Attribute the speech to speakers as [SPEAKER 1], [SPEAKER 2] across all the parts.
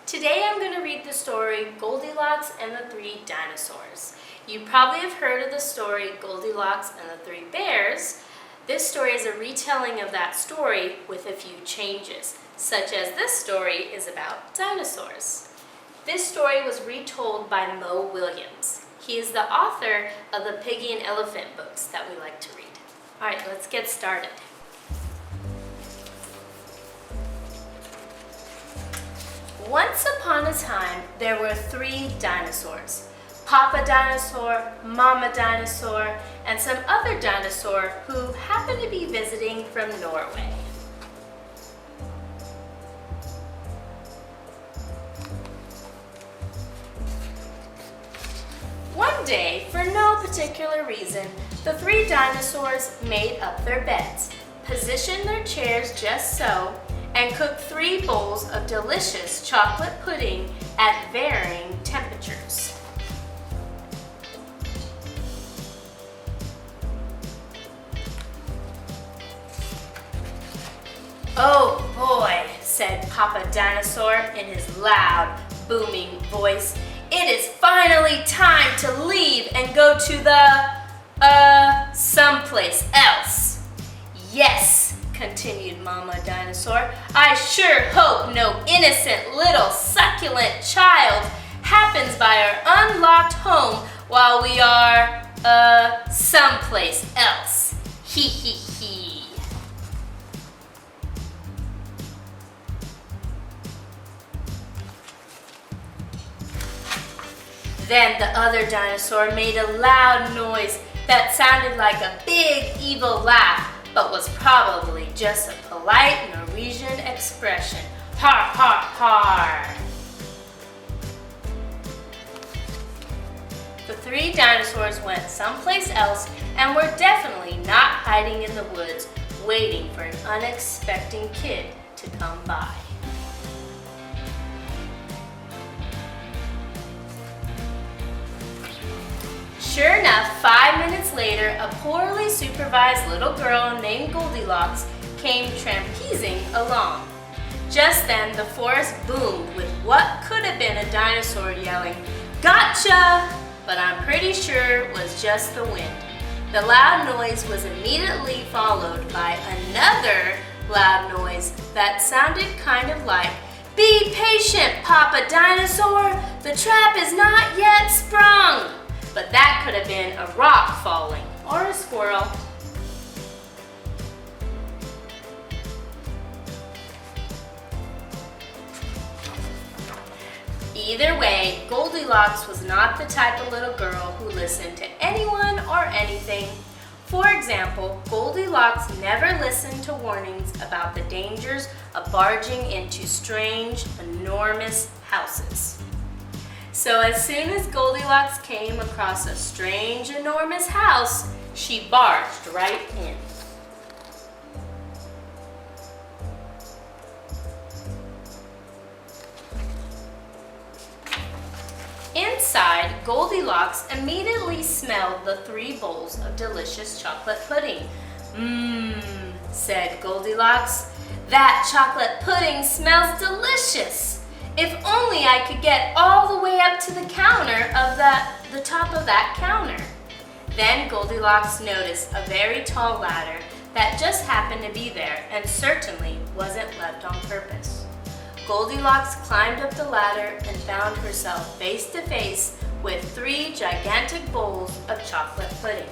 [SPEAKER 1] Today I'm going to read the story Goldilocks and the Three Dinosaurs. You probably have heard of the story Goldilocks and the Three Bears. This story is a retelling of that story with a few changes, such as this story is about dinosaurs. This story was retold by Willems. He is the author of the Piggy and Elephant books that we like to read. All right, let's get started. Once upon a time, there were three dinosaurs. Papa Dinosaur, Mama Dinosaur, and some other dinosaur who happened to be visiting from Norway. One day, for no particular reason, the three dinosaurs made up their beds, positioned their chairs just so, and cooked 3 bowls of delicious chocolate pudding at varying temperatures. "Oh boy," said Papa Dinosaur in his loud, booming voice, "it is finally time to leave and go to the, someplace else." "Yes," continued Mama Dinosaur, "I sure hope no innocent little succulent child happens by our unlocked home while we are, someplace else. Hee hee hee." Then the other dinosaur made a loud noise that sounded like a big evil laugh, but was probably just a polite Norwegian expression. Har, har, har. The three dinosaurs went someplace else and were definitely not hiding in the woods, waiting for an unexpected kid to come by. Sure enough, 5 minutes later, a poorly supervised little girl named Goldilocks came trampezing along. Just then, the forest boomed with what could have been a dinosaur yelling, "Gotcha!" But I'm pretty sure it was just the wind. The loud noise was immediately followed by another loud noise that sounded kind of like, "Be patient, Papa Dinosaur! The trap is not yet sprung!" But that could have been a rock falling or a squirrel. Either way, Goldilocks was not the type of little girl who listened to anyone or anything. For example, Goldilocks never listened to warnings about the dangers of barging into strange, enormous houses. So as soon as Goldilocks came across a strange, enormous house, she barged right in. Inside, Goldilocks immediately smelled the 3 bowls of delicious chocolate pudding. "Mmm," said Goldilocks, "that chocolate pudding smells delicious. If only I could get all the way up to the counter of the top of that counter." Then Goldilocks noticed a very tall ladder that just happened to be there and certainly wasn't left on purpose. Goldilocks climbed up the ladder and found herself face to face with 3 gigantic bowls of chocolate pudding.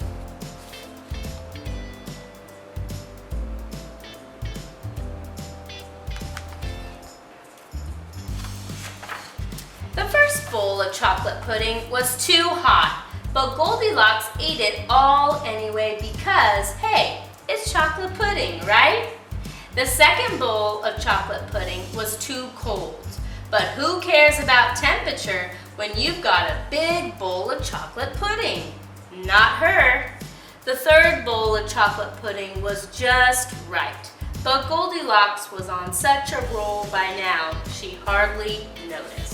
[SPEAKER 1] The first bowl of chocolate pudding was too hot, but Goldilocks ate it all anyway because, hey, it's chocolate pudding, right? The second bowl of chocolate pudding was too cold, but who cares about temperature when you've got a big bowl of chocolate pudding? Not her. The third bowl of chocolate pudding was just right, but Goldilocks was on such a roll by now she hardly noticed.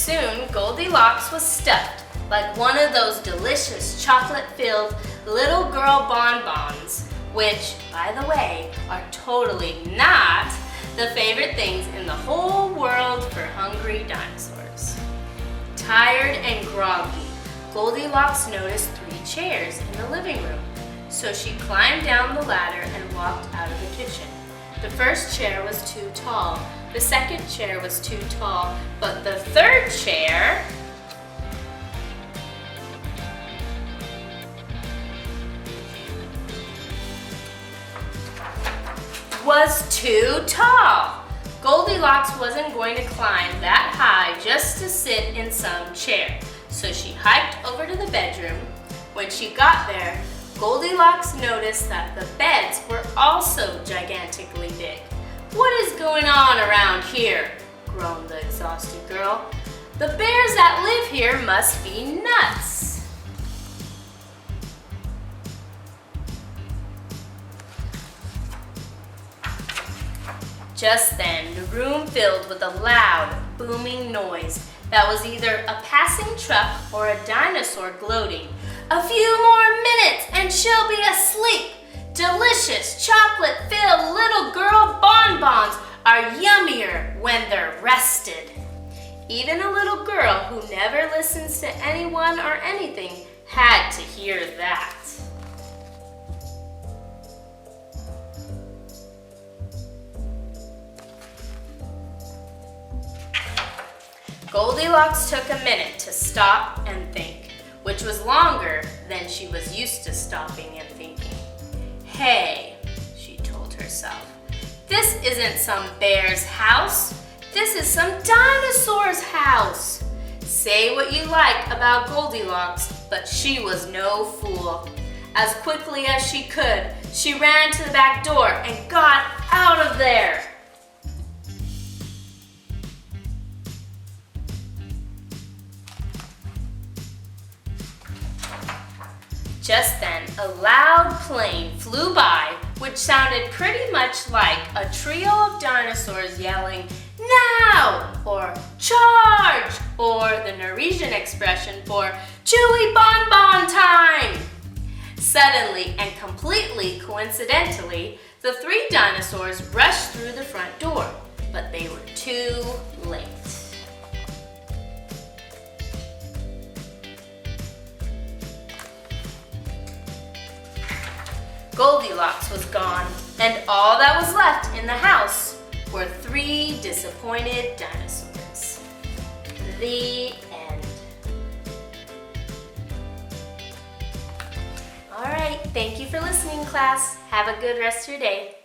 [SPEAKER 1] Soon, Goldilocks was stuffed like one of those delicious chocolate-filled little girl bonbons, which, by the way, are totally not the favorite things in the whole world for hungry dinosaurs. Tired and groggy, Goldilocks noticed 3 chairs in the living room, so she climbed down the ladder and walked out of the kitchen. The first chair was too tall, the second chair was too tall, but the third chair was too tall. Goldilocks wasn't going to climb that high just to sit in some chair, so she hiked over to the bedroom. When she got there, Goldilocks noticed that the beds were also gigantically big. "What is going on around here?" groaned the exhausted girl. "The bears that live here must be nuts." Just then, the room filled with a loud, booming noise that was either a passing truck or a dinosaur gloating. "A few more minutes and she'll be asleep. Delicious chocolate-filled little girl bonbons are yummier when they're rested." Even a little girl who never listens to anyone or anything had to hear that. Goldilocks took a minute to stop and think, which was longer than she was used to stopping and thinking. "Hey," she told herself, "this isn't some bear's house. This is some dinosaur's house." Say what you like about Goldilocks, but she was no fool. As quickly as she could, she ran to the back door and got out of there. Just then, a loud plane flew by, which sounded pretty much like a trio of dinosaurs yelling, "Now!" or "Charge!" or the Norwegian expression for "Chewy bonbon time!" Suddenly and completely coincidentally, the 3 dinosaurs rushed through the front door, but they were too late. Goldilocks was gone, and all that was left in the house were 3 disappointed dinosaurs. The end. All right, thank you for listening, class. Have a good rest of your day.